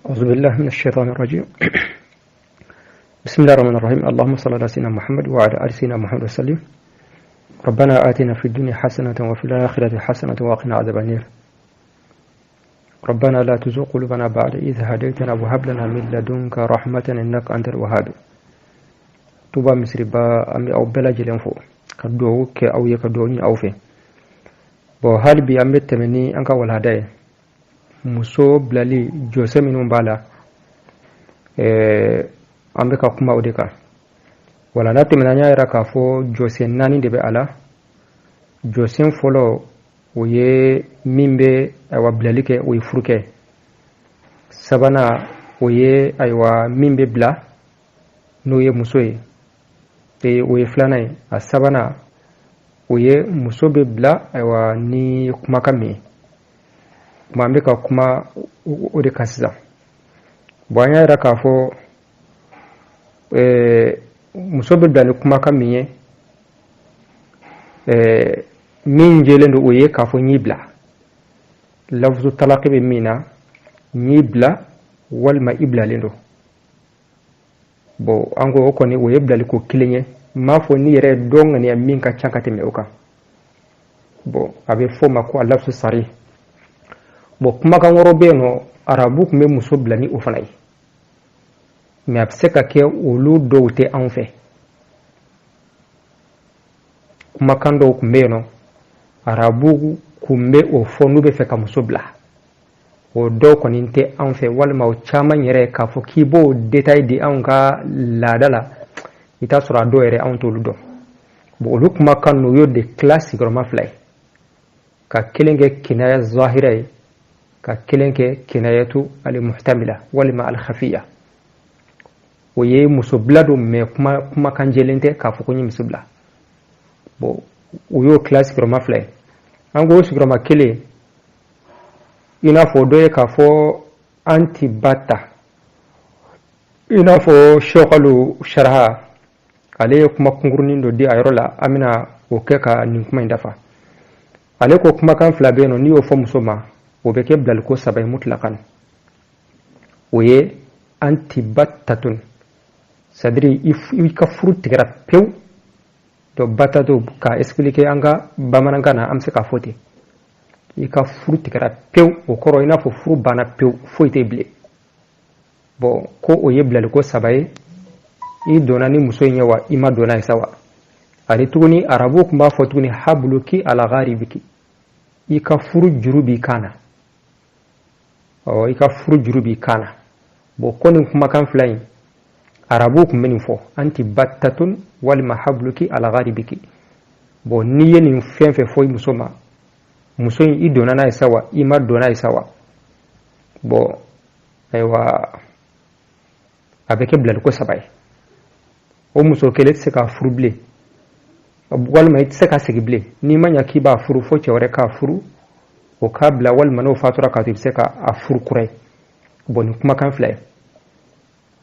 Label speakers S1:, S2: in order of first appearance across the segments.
S1: أعوذ بالله من الشيطان الرجيم. بسم الله الرحمن الرحيم. اللهم صل على سيدنا محمد وعلى آل سيدنا محمد وسلم. ربنا آتنا في الدنيا حسنة وفي الآخرة حسنة وقنا عذاب النار. ربنا لا تزغ قلوبنا بعد إذ هديتنا وهب لنا من لدنك رحمة إنك أنت الوهاب. توبا مصري با أمي أو بلا جلنفو كدو ك أو يكدوني أو في بو هل بي أمي تمني أنك والهدايا muso bilali jose minnu b'a la an bɛ ka kuma o de kan wala n'a tɛmɛna n y'a yira k'a fɔ jose 4 de bɛ a la. jose fɔlɔ o ye min bɛ ayiwa bilali kɛ o ye furu kɛ. sabanan o ye ayiwa min bɛ bila n'o ye muso ye o ye filanan ye. a sabanan o ye muso bɛ bila ayiwa ni kumakan min ye. kuma bɛ ka kuma o de kan sisan. bon an y'a yira k'a fɔ muso bɛ bila ni kumakan min ye min jɛlen don o ye k'a fɔ n y'i bila. lafzu talaki bɛ min na n y'i bila walima i bilalen don. bon an ko o kɔni o ye bilali ko kelen ye. n m'a fɔ ni yɛrɛ dɔn ŋaniya min ka ca ka tɛmɛ o kan. bon a bɛ fɔ o ma ko a lafzu sari. bon kumakan wɛrɛ bɛ yen nɔ arabu tun bɛ muso bila ni o fana ye mais a bɛ se ka kɛ olu dɔw tɛ anw fɛ. kumakan dɔw tun bɛ yen nɔ arabu tun bɛ o fɔ n'u bɛ fɛ ka muso bila. o dɔw kɔni tɛ anw fɛ walima o caman yɛrɛ k'a fɔ k'i b'o détail di anw ka laada la i t'a sɔrɔ a dɔw yɛrɛ anw t'olu dɔn. bon olu kumakan ninnu u y'o de tila sigiyɔrɔma 2 ye ka kelen kɛ kinaya zahira ye ka kelen kɛ kinayatu al-muhtamila walima al-khafiya. o ye muso bila don mais kumakan jɛlen tɛ k'a fɔ ko n ye muso bila. bon u y'o tila sigiyɔrɔma 2 ye. an ko sigiyɔrɔma 1 i n'a fɔ dɔ ye k'a fɔ anti bata i n'a fɔ shɔkalu sharaha ale ye kuma kunkurunin dɔ di a yɔrɔ la an bɛna o kɛ ka nin kuma in dafa. ale ko kumakan 2 bɛ yen nɔ n'i y'o fɔ muso ma o bɛ kɛ bilaliko 3 ye mutlakan. o ye antibatatun c'est à dire i ka furu tigɛra pewu. donc batato ka expliquer an ka bamanankan na an bɛ se k'a fɔ ten i ka furu tigɛra pewu. o kɔrɔ i n'a fɔ furu banna pewu foyi tɛ bilen. bon ko o ye bilaliko 3 ye i donna ni muso in ye wa i ma donna ye sa wa. ani tuguni arabu tun b'a fɔ tuguni habluki ala gharibiki i ka furu juru b'i kan na. i ka furu juru b'i kan na. bon ko nin kumakan 2 in arabu tun bɛ nin fɔ anti battatun walima habluki ala gharibiki. bon n'i ye nin fɛn fɛn fɔ i muso ma muso in i donna n'a ye sa wa i ma donna ye sa wa. bon ayiwa a bɛ kɛ bilaliko 3 ye. o muso kelen tɛ se k'a furu bilen walima i tɛ se ka sigi bilen. n'i ma ɲa k'i b'a furu fo cɛ wɛrɛ k'a furu o k'a bila walima n'o fatura k'a to i bɛ se k'a furu kura ye. bon nin kumakan 2 ye.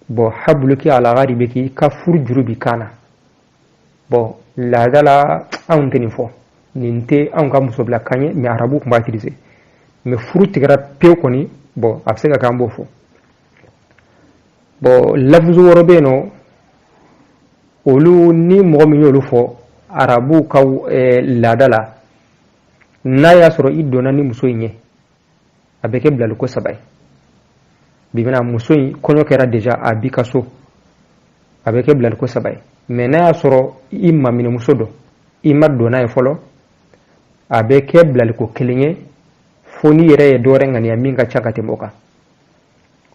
S1: bon habluki ala gharibiki ka furu juru b'i kan na. bon laada la anw tɛ nin fɔ nin tɛ anw ka muso bila kan ye mais arabu tun b'a utiliser. mais furu tigɛra pewu kɔni bon a bɛ se ka kɛ an b'o fɔ. bon lafzu wɛrɛ bɛ yen nɔ olu ni mɔgɔ min y'olu fɔ arabu ka laada la n'a y'a sɔrɔ i donna ni muso in ye a bɛ kɛ bilaliko 3 ye. bi bɛna muso in kɔɲɔ kɛra déjà a b'i ka so a bɛ kɛ bilaliko 3 ye. mais n'a y'a sɔrɔ i maminɛmuso dɔ i ma donna ye fɔlɔ a bɛ kɛ bilaliko 1 ye fo n'i yɛrɛ ye dɔ wɛrɛ ŋaniya min ka ca ka tɛmɛ o kan.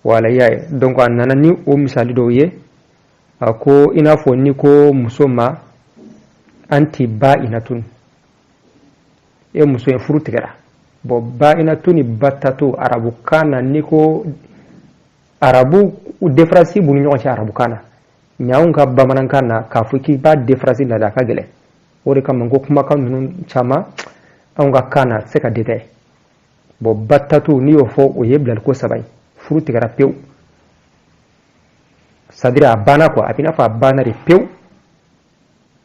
S1: wala i y'a ye. donc a nana ni o misali dɔw ye a ko i n'a fɔ ni ko muso ma anti ba'inatun e muso in furu tigɛra. bon ba'inatu ni batato arabukan na ni ko arabu différence b'u ni ɲɔgɔn cɛ arabukan na mais anw ka bamanankan na k'a fɔ k'i b'a différence lada a ka gɛlɛn. o de kama ko kumakan ninnu caman anw ka kan na tɛ se ka détail. bon batato n'i y'o fɔ o ye bilaliko 3 ye furu tigɛra pewu. c'est à dire a banna quoi a b'i n'a fɔ a banna de pewu.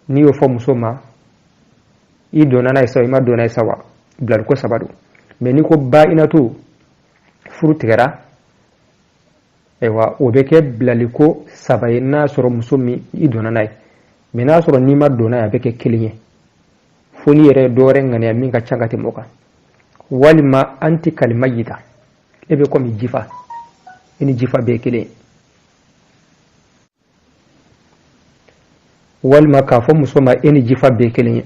S1: n'i y'o fɔ muso ma i donna n'a ye sa wa i ma donna ye sa wa bilaliko 3 don. mais n'i ko ba'inatu furu tigɛra aywa o be kɛ bilali ko 3 ye n'a sɔrɔ muso min i donna n'a ye mais n'a sɔrɔ n'i ma donna ye a bɛ kɛ 1 ye fo ni yɛrɛ dɔ wɛrɛ ŋaniya min ka ca ka tɛmɛ o kan walima anti kalima yita e bɛ komi jifa i ni jifa bɛɛ 1 ye walima k'a fɔ muso ma e ni jifa bɛɛ 1 ye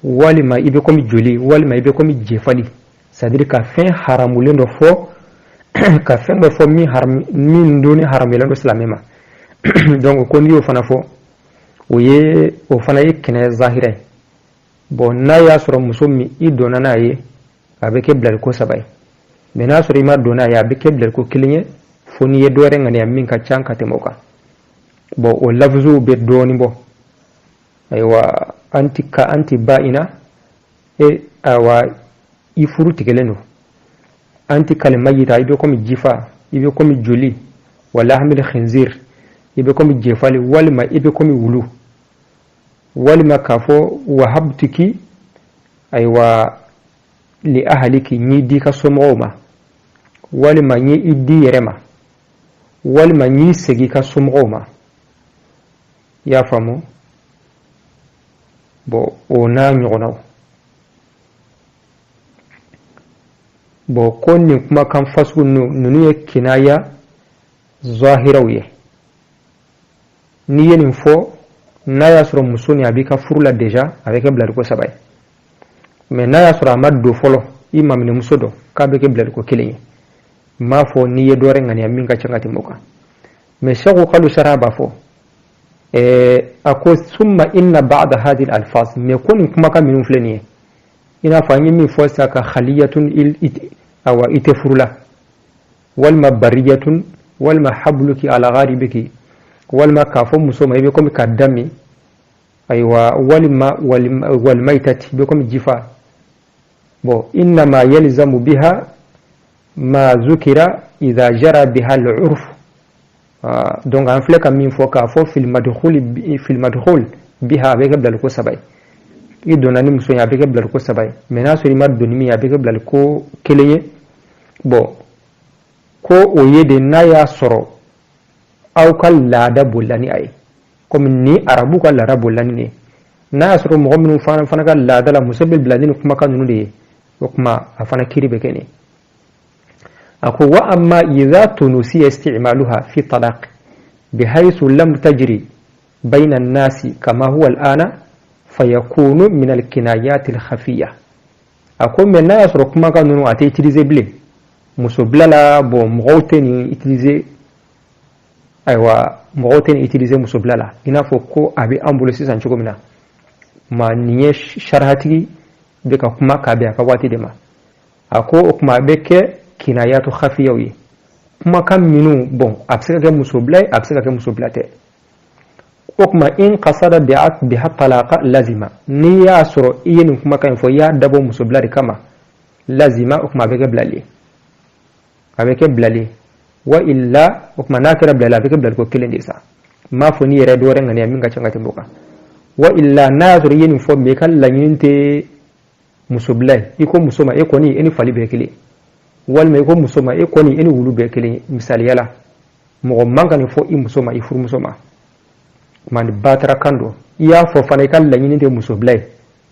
S1: walima i bɛ komi joli walima i bɛ komi jefali c'est à dire ka fɛn haramulen dɔ fɔ ka fɛn dɔ fɔ min doni haramulen dɔ silamɛ ma donc ko n'i y'o fana fɔ o fana ye kɛnɛ zahira ye bon n'a y'a sɔrɔ muso min i donna n'a ye a bɛ kɛ bilali ko 3 ye mais n'a sɔrɔ i ma donna n'a ye a bɛ kɛ bilali ko 1 ye fo n'i ye dɔ wɛrɛ ŋaniya min ka ca ka tɛmɛ o kan bon o lafzuw bɛ dɔɔnin bɔ aywa anti ba'ina awa i furu tigɛlen don anti kalima yita i bɛ komi jifa i bɛ komi joli wala hamil khinzir i bɛ komi jefali walima i bɛ komi wulu walima k'a fɔ wahabtuki aywa li ahliki n'i di ka somɔgɔw ma walima n'i i di yɛrɛ ma walima n'i segi ka somɔgɔw ma i y'a faamu bon o n'a ɲɔgɔnnaw bon ko nin kumakan fasugu ninnu ye kinaya zahiraw ye n'i ye nin fɔ n'a y'a sɔrɔ muso ni a b'i ka furu la déjà a bɛ kɛ bilali ko 3 ye mais n'a y'a sɔrɔ a ma don fɔlɔ i maminɛmuso dɔ k'a bɛ kɛ bilali ko 1 ye m'a fɔ n'i ye dɔ wɛrɛ ŋaniya min ka ca ka tɛmɛ o kan mais Cheikh Kalo Sara b'a fɔ a ko summa inna ba'da hadhihi al-alfaz mais ko nin kumakan minnu filɛ nin ye i n'a fɔ an ye min fɔ sisan ka khaliyatun awa i tɛ furu la walima bariyatun walima habluki ala gharibiki walima k'a fɔ muso ma i bɛ komi ka dami aywa walima walmaitati i bɛ komi jifa bon innama yalzamu biha ma zukira idha jara biha al-urf donc an filɛ ka min fɔ k'a fɔ fil madkhul biha a bɛ kɛ bilali ko 3 ye i donna ni muso ye a bɛ kɛ bilali ko 3 ye mais n'a sɔrɔ i ma donni min a bɛ kɛ bilali ko 1 ye bon ko o ye de n'a y'a sɔrɔ aw ka laada bolila ni a ye comme ni arabu ka laada bolila ni ye n'a y'a sɔrɔ mɔgɔ minnu fana ka laada la muso bɛ bila ni kumakan ninnu de ye o kuma a fana kiri bɛ kɛ nin أقول وأما إذا تنسي استعمالها في طلاق بحيث لم تجري بين الناس كما هو الآن فيكون من الكنايات الخفية أقول من الناس ركما كانوا أتيتريزي بلي مسبلا لا بو مغوتين يتريزي أيوة مغوتين يتريزي مسبلا لا إنا فوكو أبي أمبوليسي سانشوكو منا ما نيش شرحتي بك كما كابي أكواتي دما أقول أكما بك kinayatu khafiyaw ye kuma kan minu bon a bɛ se ka kɛ muso bila ye a bɛ se ka kɛ muso bila tɛ o kuma in qasada biha talaqa lazima n'i y'a sɔrɔ i ye nin kumakan in fɔ i y'a dabɔ muso bila de kama lazima o kuma a bɛ kɛ bilali ye a bɛ kɛ bilali ye wa illa o kuma n'a kɛra bilali a bɛ kɛ bilali ko 1 de sa m'a fɔ n'i yɛrɛ dɔ wɛrɛ ŋaniya min ka ca ka tɛmɛ o kan wa illa n'a y'a sɔrɔ i ye nin fɔ mais i ka laɲini tɛ muso bila ye i ko muso ma e kɔni e ni fali bɛɛ kelen walima i ko muso ma e kɔni e ni wulu bɛɛ kelen misaliya la mɔgɔ man ka nin fɔ i muso ma i furumuso ma kuma ni batarakan don i y'a fɔ fana i ka laɲini tɛ muso bila ye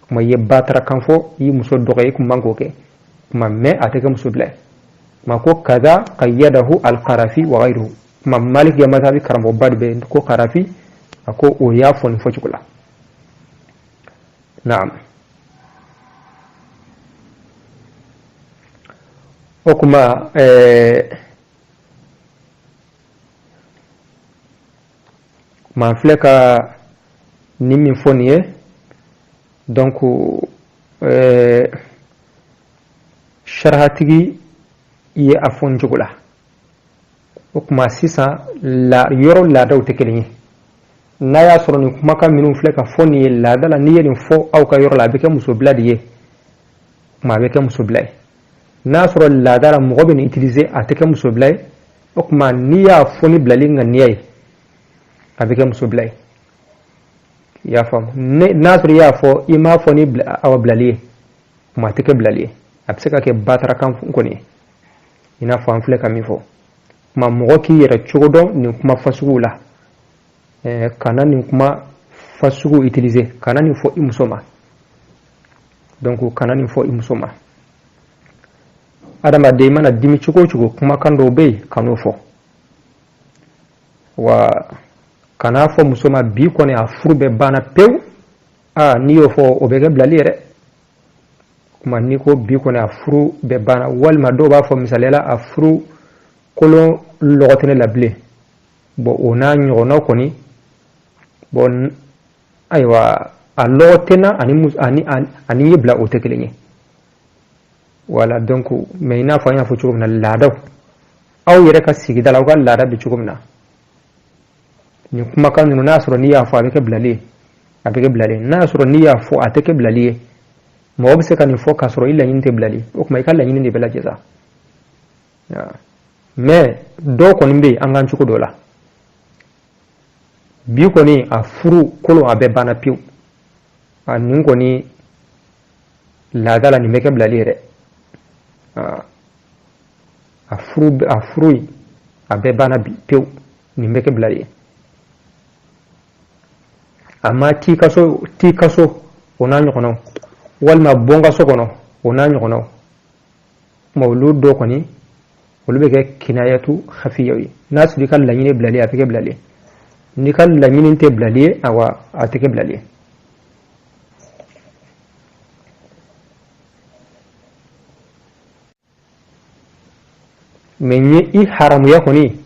S1: kuma i ye batarakan fɔ i muso dɔgɔ i kun man k'o kɛ kuma mais a tɛ kɛ muso bila ye kuma ko kaza qayyadahu al-Qarafi wa ghayruhu kuma Malik ya mazhabi karamɔgɔba de bɛ ko Qarafi a ko o y'a fɔ nin fɔcogo la naam o kuma m'an filɛ ka nin min fɔ nin ye donc sharhatigi ye a fɔ nin cogo la o kuma sisan yɔrɔ laadaw tɛ kelen ye n'a y'a sɔrɔ nin kumakan minnu filɛ ka fɔ nin ye laada la n'i ye nin fɔ aw ka yɔrɔ la a bɛ kɛ muso bila de ye kuma a bɛ kɛ muso bila ye n'a sɔrɔ laada la mɔgɔ bɛ nin utiliser a tɛ kɛ muso bila ye o kuma n'i y'a fɔ ni bilali ŋaniya ye a bɛ kɛ muso bila ye i y'a faamu n'a sɔrɔ i y'a fɔ i m'a fɔ ni awa bilali ye kuma a tɛ kɛ bilali ye a bɛ se ka kɛ batarakan kɔni ye i n'a fɔ an filɛ ka min fɔ kuma mɔgɔ k'i yɛrɛ cogo dɔn nin kuma fasugu la kana nin kuma fasugu utiliser kana nin fɔ i muso ma donc kana nin fɔ i muso ma adamaden mana dimi cogo o cogo kumakan dɔw bɛ yen kan'o fɔ wa kana fɔ muso ma bi kɔni a furu bɛɛ banna pewu n'i y'o fɔ o bɛ kɛ bilali yɛrɛ kuma n'i ko bi kɔni a furu bɛɛ banna walima dɔw b'a fɔ misaliyala a furu kolon lɔgɔ tɛ ne la bilen bon o n'a ɲɔgɔnnaw kɔni bon ayiwa a lɔgɔ tɛ n na ani ye bila o tɛ kelen ye voilà donc mais i n'a fɔ an y'a fɔ cogo min na laadaw aw yɛrɛ ka sigida la aw ka laada bɛ cogo min na nin kumakan ninnu n'a y'a sɔrɔ n'i y'a fɔ a bɛ kɛ bilali ye a bɛ kɛ bilali ye n'a y'a sɔrɔ n'i y'a fɔ a tɛ kɛ bilali ye mɔgɔ bɛ se ka nin fɔ k'a sɔrɔ i laɲini tɛ bilali o tuma i ka laɲini de bɛ lajɛ sa mais dɔw kɔni bɛ yen an k'an cogo dɔ la bi kɔni a furu kolon a bɛɛ banna pewu nin kɔni laada la nin bɛ kɛ bilali ye dɛ a furu a bɛɛ banna pewu nin bɛ kɛ bilali ye amma t'i ka so o n'a ɲɔgɔnnaw walima bɔ n ka so kɔnɔ o n'a ɲɔgɔnnaw kuma olu dɔ kɔni olu bɛ kɛ kinayatu hafiyaw ye n'a sɔrɔ i ka laɲini bilali a tɛ kɛ bilali ye n'i ka laɲini tɛ bilali ye awa a tɛ kɛ bilali ye mais n ye i haramuya kɔni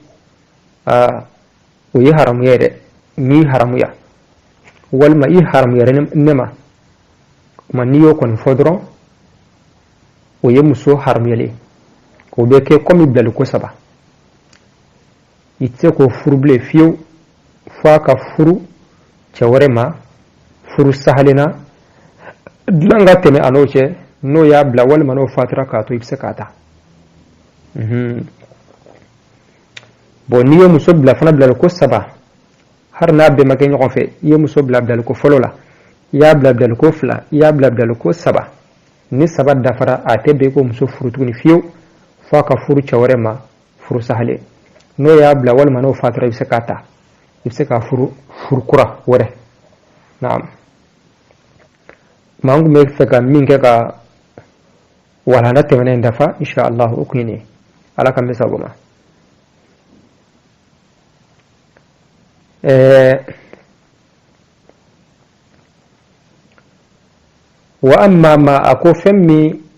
S1: o ye haramuya ye dɛ n y'i haramuya walima i haramuyara ne ma kuma n'i y'o kɔni fɔ dɔrɔn o ye muso haramuyalen o bɛ kɛ komi bilali ko 3 i tɛ se k'o furu bilen fiyewu fo a ka furu cɛ wɛrɛ ma furu sahalenna dilan ka tɛmɛ a n'o cɛ n'o y'a bila walima n'o fatira k'a to i bɛ se k'a ta bon n'i ye muso bila fana bilali ko 3 har n'a bɛɛ ma kɛ ɲɔgɔn fɛ i ye muso bila bilali ko fɔlɔ la i y'a bila bilali ko 2 i y'a bila bilali ko 3 ni 3 dafara a tɛ bɛn i ko muso furu tuguni fiyewu fo a ka furu cɛ wɛrɛ ma furu sahale n'o y'a bila walima n'o fatira i bɛ se k'a ta i bɛ se k'a furu kura wɛrɛ naam maa n tun bɛ fɛ ka min kɛ ka walanda tɛmɛnen dafa insha Allah o kun ye nin ye ala ka n bɛ sago ma wa amma ma ako fɛn min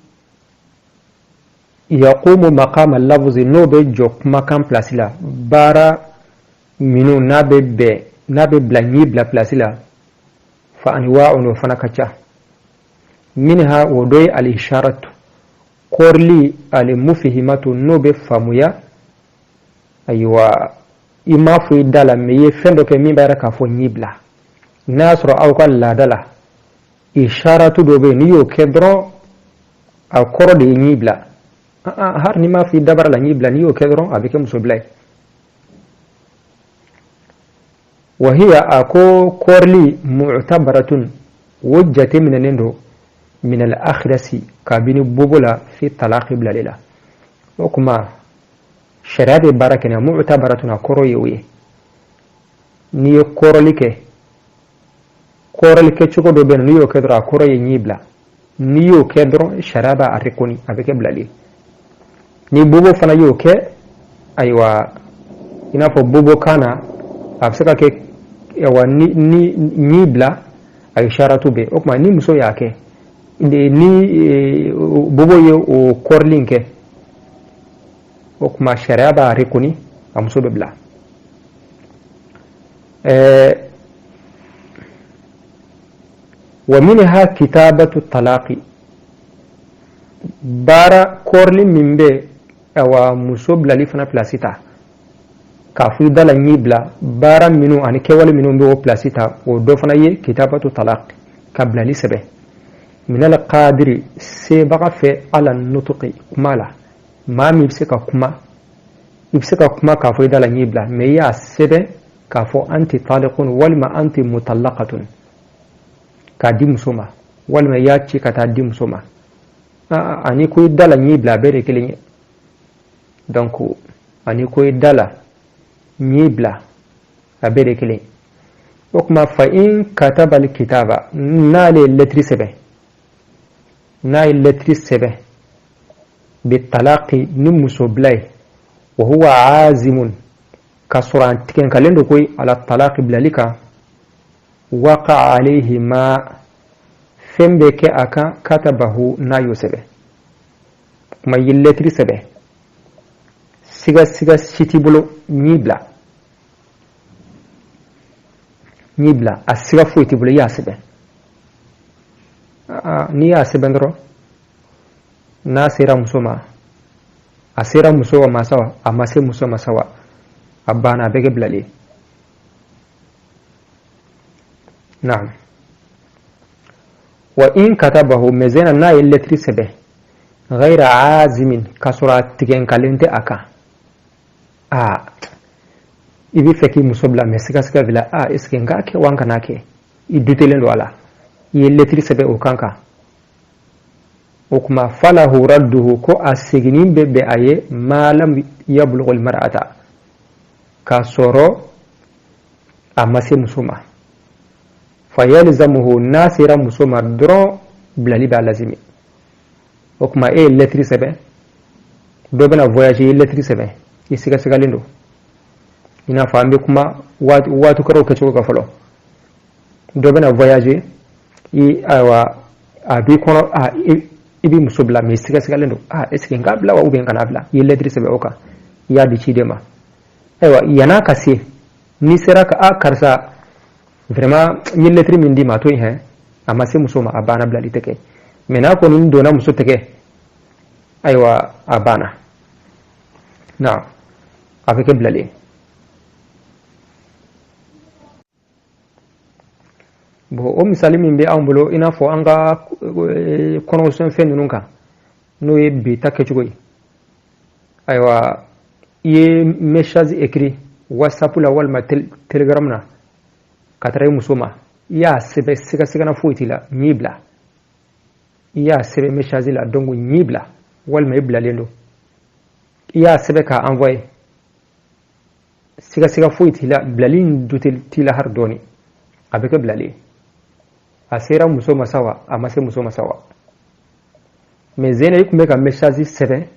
S1: yaqumu maqama lafzi n'o bɛ jɔ kumakan place la baara minnu n'a bɛ bila ɲi bila place la fa anwa'un o fana ka ca minha o dɔ ye al-isharatu kɔrili al-mufhimatu n'o bɛ faamuya ayiwa i m'a fɔ i da la mais i ye fɛn dɔ kɛ min b'a yɛrɛ k'a fɔ ɲi bila n'a y'a sɔrɔ aw ka laada la isharatu dɔ bɛ yen n'i y'o kɛ dɔrɔn a kɔrɔ de ye ɲi bila hari n'i m'a fɔ i dabara la ɲi bila n'i y'o kɛ dɔrɔn a bɛ kɛ muso bila ye wa hiya a ko kɔrili mu'tabaratun o jate minɛnen don min al-akhrasi kabini bobo la fi talaqi bilali la o kuma sariya bɛ baara kɛ mu'tabaratun a kɔrɔ ye o ye n'i ye kɔrɔli kɛ cogo dɔ bɛ yen n'i y'o kɛ dɔrɔn a kɔrɔ ye ɲi bila n'i y'o kɛ dɔrɔn sariya b'a rekoni a bɛ kɛ bilali ni bobo fana y'o kɛ ayiwa i n'a fɔ bobo kan na a bɛ se ka kɛ ni ɲi bila a isharatu bɛ o kuma ni muso y'a kɛ ni bobo ye o kɔrɔli kɛ o kuma sariya b'a rekoni a muso bɛ bila wa minha kitabatu talaqi baara kɔrɔli min bɛ awa muso bilali fana place ta k'a fɔ i da la ɲi bila baara minnu ani kɛwale minnu bɛ o place ta o dɔ fana ye kitabatu talaqi ka bilali sɛbɛn min al-qadiri sebaga fɛ ala nutuqi kuma la maa min bɛ se ka kuma i bɛ se ka kuma k'a fɔ i da la ɲi bila mais i y'a sɛbɛn k'a fɔ anti taliqun walima anti mutallaqatun k'a di muso ma walima i y'a ci ka taa di muso ma ani ko i da la ɲi bila a bɛɛ de kelen ye donc ani koy dala nyibla abere kile okuma fa in kataba alkitaba nale letri sebe ناي letri sebe بالطلاق نمسو بلاي وهو عازم كسران تكن كالندو كوي على الطلاق بلالك وقع عليه ما فم بك أكا كتبه نايو سبه ما يلتري سبه سيغا سيغا سيتي بلو نيبلا السيغا فويتي بلو يا سبه ni ya sebendro na sera musoma asera musowa masawa amase musoma sawa abana bege blali na'am wa in katabahu mezena na illetri sebe غير عازم كسرات تيجن كالنت أكا ibi feki musobla mesika sika vila iske ngake wanka nake idutelen wala yelletri sebe ukanka okuma falahu radduhu ko asignin be aye malam yablughu almar'ata kasoro amase musuma fayalzamuhu nasira musuma dro blali ba lazimi okuma letri sebe do bana voyage letri sebe isika sika lindo ina fambe kuma watu karo kacho ka falo do bana voyage awa abi kono ibi musobla me siga siga lendo eske ngabla wa uben kanabla letri sebe oka ya di chidema aywa yana kasi ni seraka karsa vraiment letri mindi ma to he amase musoma abana bla liteke mena ko nin dona muso teke aywa abana na avec blali bo o misali min be ambulo ina fo anga connexion fe nunka no e bi take chugoy aywa ye message écrit whatsapp la wal ma telegram na katray musoma ya sebe siga na foitila nyibla ya sebe message la dongo nyibla wal ma ibla lendo ya sebe ka envoyer siga foitila blalin dutel tila har doni avec blali asera musoma sawa amase musoma sawa mais zena yikumbe ka message sebe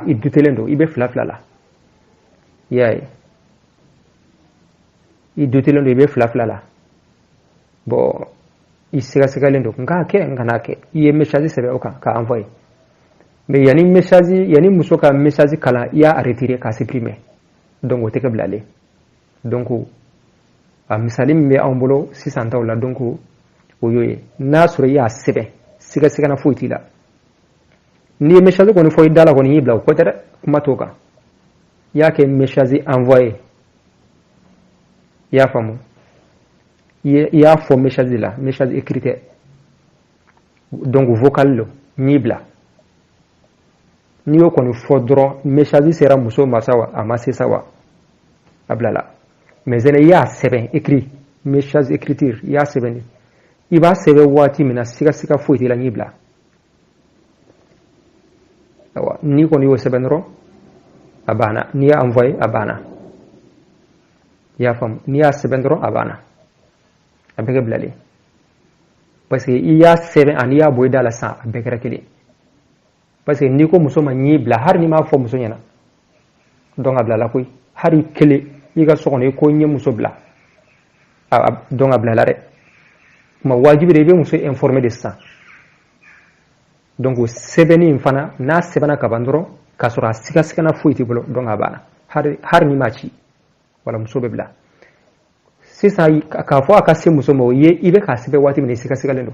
S1: idutelendo ibe flaflala yayi idutelendo ibe flaflala bo isiga lendo ngake nganake iye message sebe oka ka envoyer mais yani message yani musoka message kala ya a retirer ka supprimer donc o teke blale donc a misalim me ambolo 600 tawla donc oyoye na sura ya sebe siga na foitila ni message ko ni foy dala ko ni yibla ko tere kuma toka yake message envoyer ya famu ya fo message la message écrit donc vocal lo yibla ni yo ko ni fodro message sera muso masawa amase sawa ablala mais ene ya sebe écrit message écriture ya sebe ni iba sebe wati mina siga foiti la nyibla awa ni ko ni wo sebe nro abana ni ya envoyer abana ya fam ni ya sebe nro abana abege blali parce que iya sebe an ya boy dala sa abege rakeli parce que ni ko muso ma nyibla har ni ma fo muso nyana donc ablala koy hari kele iga sokone ko nye muso bla donc ablala re ma wajibi de be muso informer de ça donc sebeni infana na sebana kabandro kasura siga na fuiti bolo donc abana har ni machi wala muso bebla sisa ka fo aka se muso mo ye ibe ka sebe wati mini siga lendo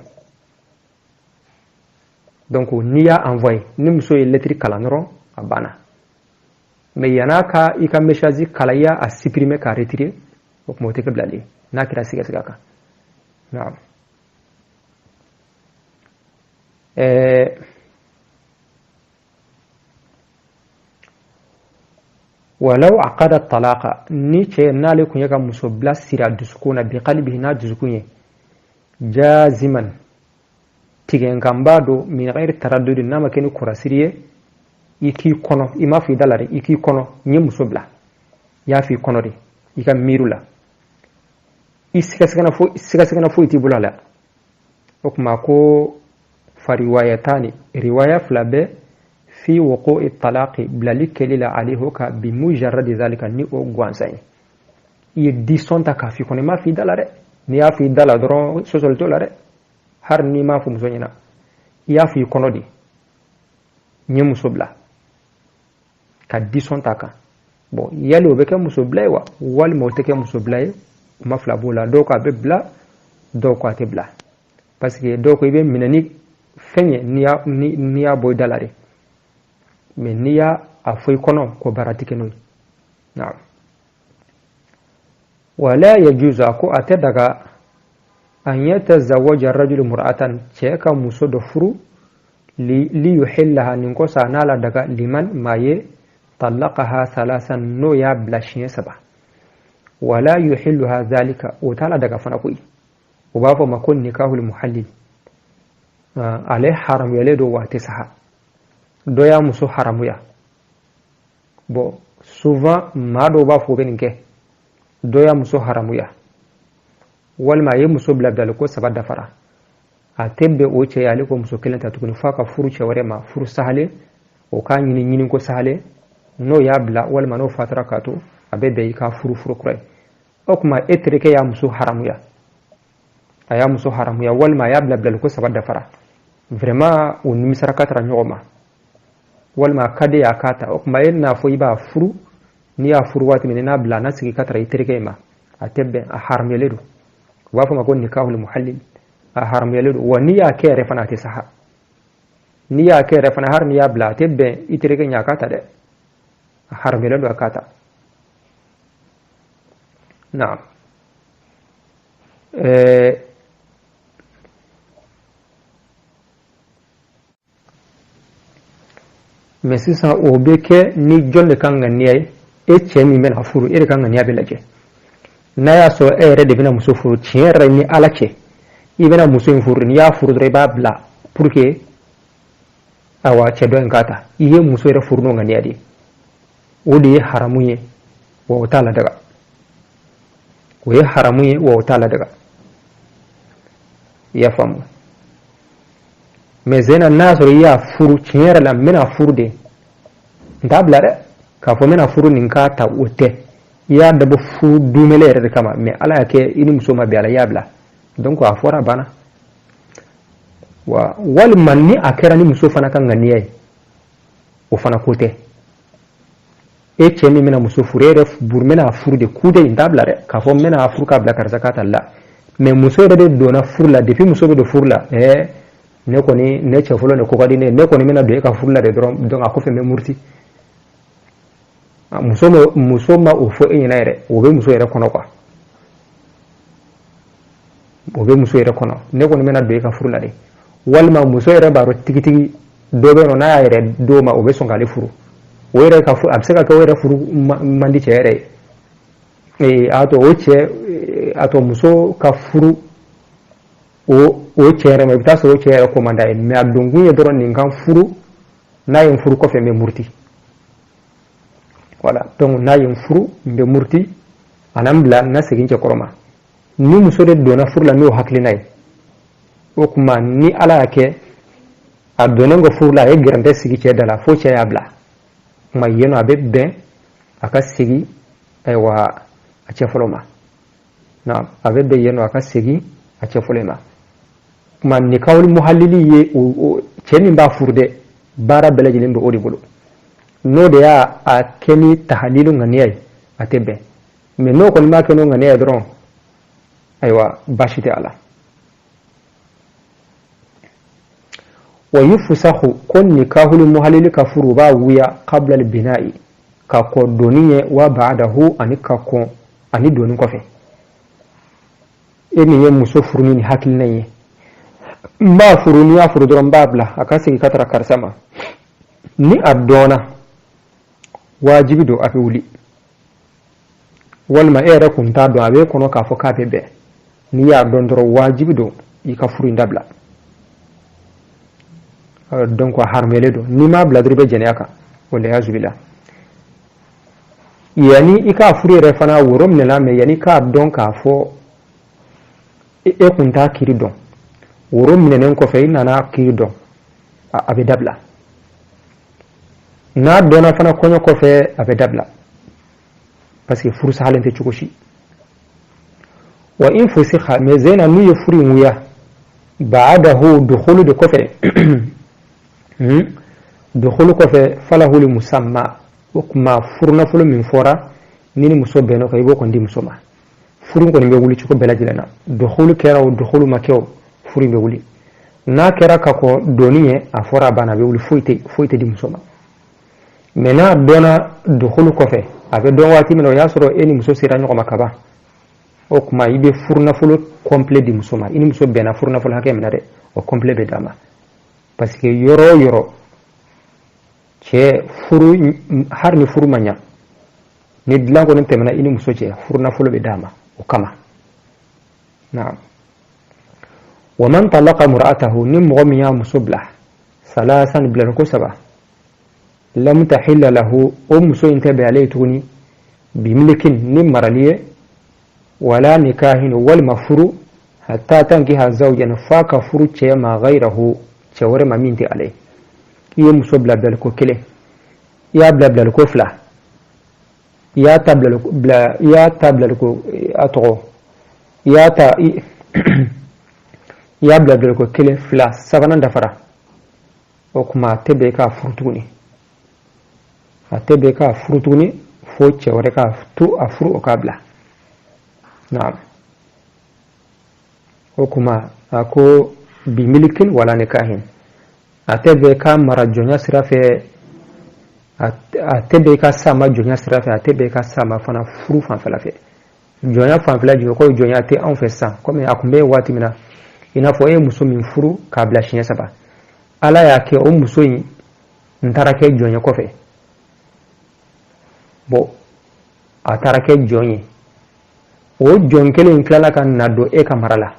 S1: donc ni ya envoyer ni muso ye lettre kalanro abana mais yana ka ika message kalaya a supprimer ka retirer ok mo teke blali na kira siga ka naam ولو عقد الطلاق نيتشي نالكم يكا مسبلا سيرا دسكونا بقلبه نا دسكوني جازما تيجن كامبادو من غير تردد نما كنو كراسيريه iki kono ima fi dalare iki kono nye musobla ya fi kono de ika mirula isika sigana fo iti bulala okuma ko fariwayatani riwaya flabe fi wuqu'i talaqi blali kelila alihuka bi mujarrad zalika ni o gwansay yi disonta ka fi kono ma fi dalare ni ya fi dala dron sosol tolare har ni ma fu musonyina ya fi kono di nye musobla ka disonta ka bon yali obeke musobla wa wal moteke musobla ma flabola do ka be bla do ko ate bla parce que do ko ibe minani fenye niya boy dalare mais niya a foy kono ko baratike no na'am wala yajuzu ko ate daga an yatazawaja ar-rajulu mur'atan cheka muso do furu li yuhillaha nin ko sanala daga liman maye talaqaha salasan no ya blashin saba wala yuhilluha dhalika utala daga fana kuyi ubafo makon nikahul muhallil ale haram yale do wate saha do ya muso haramu ya bo souvent ma do ba fo benke do ya muso haramu ya wal ma ye muso blabdal ko sabada fara a tembe o ce yale ko muso kelanta tukuni faka furu ce ware ma furu sahale o ka nyini ko sahale no ya bla wal ma no fatara kato abebe ka furu kurai o kuma etreke ya muso haramu ya aya muso haramu ya wal ma ya blabdal ko sabada fara vraiment on misara katra nyoma wal ma kade ya kata o kuma na fo iba furu ni ya furu wati menena bla na sigi katra etreke ma atebe a haram yaledu wa fa makon nikahul muhallil a haram yaledu wa niya ke refana te saha niya ke refana har niya bla tebe etreke nya kata de haram yaledu akata na'am mais sisan o be kɛ ni jɔn kan ka niya ye e cɛ min bɛna furu e de kan ka niya bɛ lajɛ n'a y'a sɔrɔ e yɛrɛ de bɛna muso furu tiɲɛ yɛrɛ ni ala cɛ i bɛna muso in furu n'i y'a furu dɔrɔn i b'a bila pour que awa cɛ dɔ in k'a ta i ye muso yɛrɛ furu n'o ka niya de ye o de ye haramu ye wa o t'a la daga o ye haramu ye wa o t'a la daga i y'a faamu mais zena n'a sɔrɔ i y'a furu tiɲɛ yɛrɛ la n bɛna furu de n t'a bila dɛ k'a fɔ n bɛna furu nin k'a ta o tɛ i y'a dabɔ furu dumele yɛrɛ de kama mais ala y'a kɛ i ni muso ma bɛn a la i y'a bila donc a fɔra banna wa walima ni a kɛra ni muso fana ka ŋaniya ye o fana ko tɛ e cɛ min bɛna muso furu e yɛrɛ buru n bɛna furu de ku de n t'a bila dɛ k'a fɔ n bɛna furu k'a bila karisa k'a ta la mais muso yɛrɛ de donna furu la depuis muso bɛ don furu la ne kɔni ne cɛ fɔlɔ ne ko ka di ne kɔni bɛna don e ka furu la de dɔrɔn donc a kɔfɛ n bɛ muruti muso ma o fɔ e ɲɛna yɛrɛ o bɛ muso yɛrɛ kɔnɔ quoi o bɛ muso yɛrɛ kɔnɔ ne kɔni bɛna don e ka furu la de walima muso yɛrɛ b'a dɔn tigitigi dɔ bɛ yen nɔ n'a y'a yɛrɛ d'o ma o bɛ sɔn k'ale furu o yɛrɛ ka furu a bɛ se ka kɛ o yɛrɛ furu man di cɛ yɛrɛ ye a to o cɛ a to muso ka furu o cɛ yɛrɛ ma i bɛ taa sɔrɔ o cɛ yɛrɛ ko man d'a ye mais a donkun ye dɔrɔn nin kan furu n'a ye n furu kɔfɛ n bɛ muruti voilà donc n'a ye n furu n bɛ muruti a na n bila n ka segin cɛ kɔrɔ ma ni muso de donna furu la n'o hakilina ye o kuma ni ala y'a kɛ a donnen ko furu la a ye gɛrɛntɛ sigi cɛ da la fo cɛ y'a bila kuma yen nɔ a bɛ bɛn a ka segin ayiwa a cɛ fɔlɔ ma na a bɛ bɛn yen nɔ a ka segin a cɛ fɔlɔ ma kuma nikahul muhallili ye cɛ min b'a furu dɛ baara bɛɛ lajɛlen bɛ o de bolo n'o de y'a kɛ ni tahalilu ŋaniya ye a tɛ bɛn mais n'o kɔni b'a kɛ n'o ŋaniya ye dɔrɔn ayiwa baasi tɛ a la wa yufusahu ko nikahul muhallili ka furu b'a wuya qabla al-bina'i ka kɔ doni ye wa ba'dahu ani ka kɔn ani doni kɔfɛ e min ye muso furu ni hakilina ye n b'a furu ni y'a furu dɔrɔn n b'a bila a ka segin ka tara karisa ma ni a dɔnna wajibi don a bɛ wuli walima e yɛrɛ kun t'a dɔn a bɛ kɔnɔ k'a fɔ k'a bɛ bɛn n'i y'a dɔn dɔrɔn wajibi don i ka furu in dabila donc a haramuyalen don n'i m'a bila dɔrɔn i bɛ jɛnɛya kan والعياذ بالله يعني إكا فري رفنا ورم نلام يعني كا دون كافو كنتا كيري دون ورم ننكو فإن أنا كيري دون أبي دبلا na dona fana konyo kofe abe dabla parce que furu sahalente chukoshi wa in fusikha mezena nuye furi nguya ba'dahu dukhulu de kofe dukhulu kofe falahu li musamma ukma furna fulu min fora nini muso beno kay boko ndi musoma furu ko nimbe wuli chuko belajilana dukhulu kera o dukhulu makeo furi be wuli na kera kako doniye afora bana be wuli foite di musoma mena dona dukhulu kofe abe don wati mino yasoro eni muso sira nyoko makaba o kuma ibe furna fulu complet di musoma ini muso bena furna fulu hake mena de o complet be dama parce que yoro che furu har ni furu manya ni dlango ne temena ini muso che furna fulu be dama o kama na'am wa man talaqa mur'atahu nim mu'miya musublah salasan bil kusaba لم تحل له سو انتبه عليه تغني بملك نمرليه ولا نكاه والمفرو حتى تنكح زوجا فاك فرو ما غيره شور ما مينتي عليه يمسو بلا بلكو كله يا بلا بلكو فلا يا تبلا بلا يا تبلا لكو اتغو يا تا يا بلا بلكو كله فلا سبنا دفرا وكما تبيكا فرتوني atebe ka frutuni foche wore ka tu afru okabla naam okuma ako bimilikin wala nikahin atebe ka marajonya sirafe atebe ka sama jonya sirafe atebe ka sama fana furu fan falafe jonya fan fala jo ko jonya te en fait ça comme akumbe wati mina ina fo e muso min furu kabla shinya saba ala yake o muso yin ntarake jonya ko fe bo atarake jonye o jonkele in klala kan nado e kamarala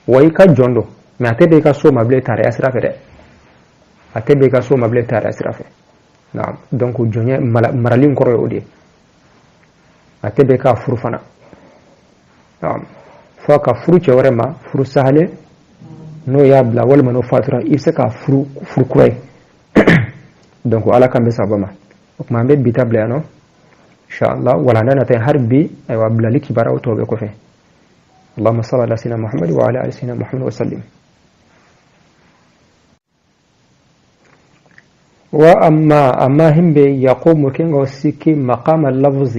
S1: wai ka jondo me atebe ka so mable tare asra fere atebe ka so mable tare asra fe naam donc jonye maralin koro odi atebe ka furu fana naam fa ka furu chewre ma furu sahale no ya bla wal mano fatra isa ka furu kurai donc ala kambe sabama ma be bitable no شاء الله ولا لنا تهربي أيوة بلا لك براء توبة كفه اللهم صل على سيدنا محمد وعلى آل سيدنا محمد وسلم وأما هم يقوم كن وسيكي مقام اللفظ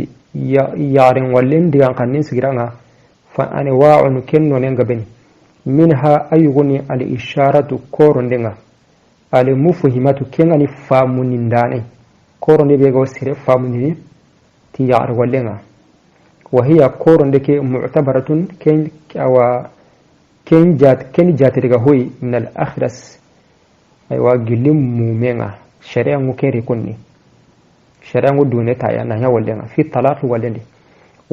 S1: يارن ولين ديان قنين سجرانا فأنواع كن وننقبني منها أيغني الإشارة كورن دينا المفهمة كن فامنين داني كورن بيغو سيري فامنين تيار ولنا وهي كورن دك معتبرة كن جات رجهوي من الأخرس أيوا جلم مؤمنا شريعة مكير كوني شريعة دون تايا نهيا ولنا في الطلاق ولنا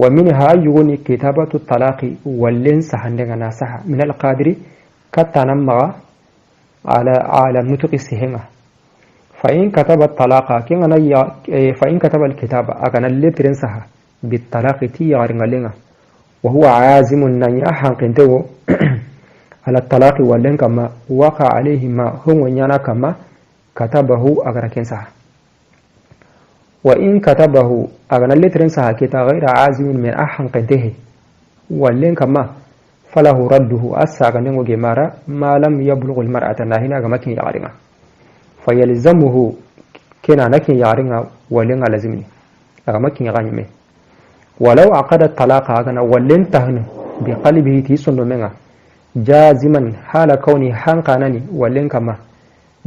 S1: ومنها يغني كتابة الطلاق ولن سحندنا ناسها من القادر كتنمى على نطق السهمة فإن كتب الطلاق فإن كتب الكتاب أكن اللترن سها بالطلاق تيار لنا وهو عازم أن يحقنته على الطلاق ولن كما وقع عليه ما هو ينا كما كتبه أغركن سها وإن كتبه أكن اللترن سها كتا غير عازم من أحقنته ولن كما فله رده أساقن وجمارا ما لم يبلغ المرأة ناهنا كما كن يعرنا فيلزمه كنا نكن يارنا ولن لازمني أما كن يغني ولو عقد الطلاق أغنى ولن تهن بقلبه تيسن منها جازما حال كوني حنقانني ولن كما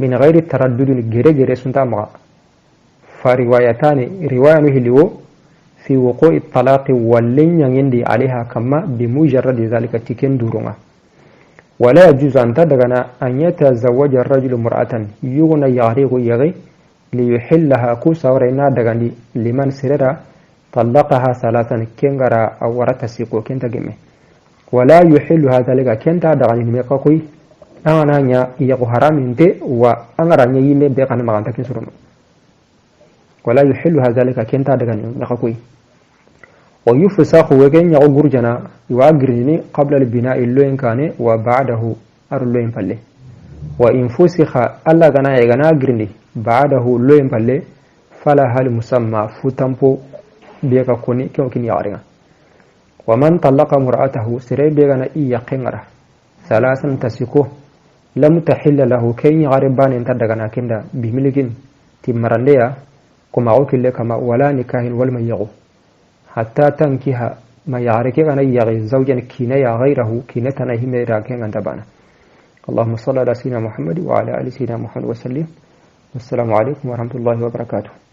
S1: من غير التردد جرجر سنتامغا فروايتان رواية نهلو في وقوع الطلاق ولن يندي عليها كما بمجرد ذلك تكن دورنا ولا يجوز أن تدغنا أن يتزوج الرجل مرأة يغنى يغريغ يغي ليحلها كوسا ورينا دغني لمن سرر طلقها ثلاثا كنغرا أو ورتسيقو كنت جمي ولا يحل هذا لك كنت دغني ميقاقوي أنا نيا يغو حرام انت وأنا رانيا يمي بيقان مغانتا كنسرون ولا يحلها ذلك كنتا دغن نقوي ويفسخ وجن يغور جنا يواغرني قبل البناء اللوين كان وبعده أرلوين فله وإن فسخ ألا غنا يغنا غرني بعده لوين فله فلا هل مسمى فتنبو بيغا كوني كيوكين يارينا ومن طلق مرأته سري بيغنا يقنره ثلاثا تسكو لم تحل له كين غربان انتدغنا كندا بملكين تمرنديا كما وكل كما ولا نكاح والميغو حتى تنكها ما يعرك غنا يغي زوجا كينيا غيره كينتنا هم راكين عندبانا اللهم صل على سيدنا محمد وعلى ال سيدنا محمد وسلم والسلام عليكم ورحمه الله وبركاته.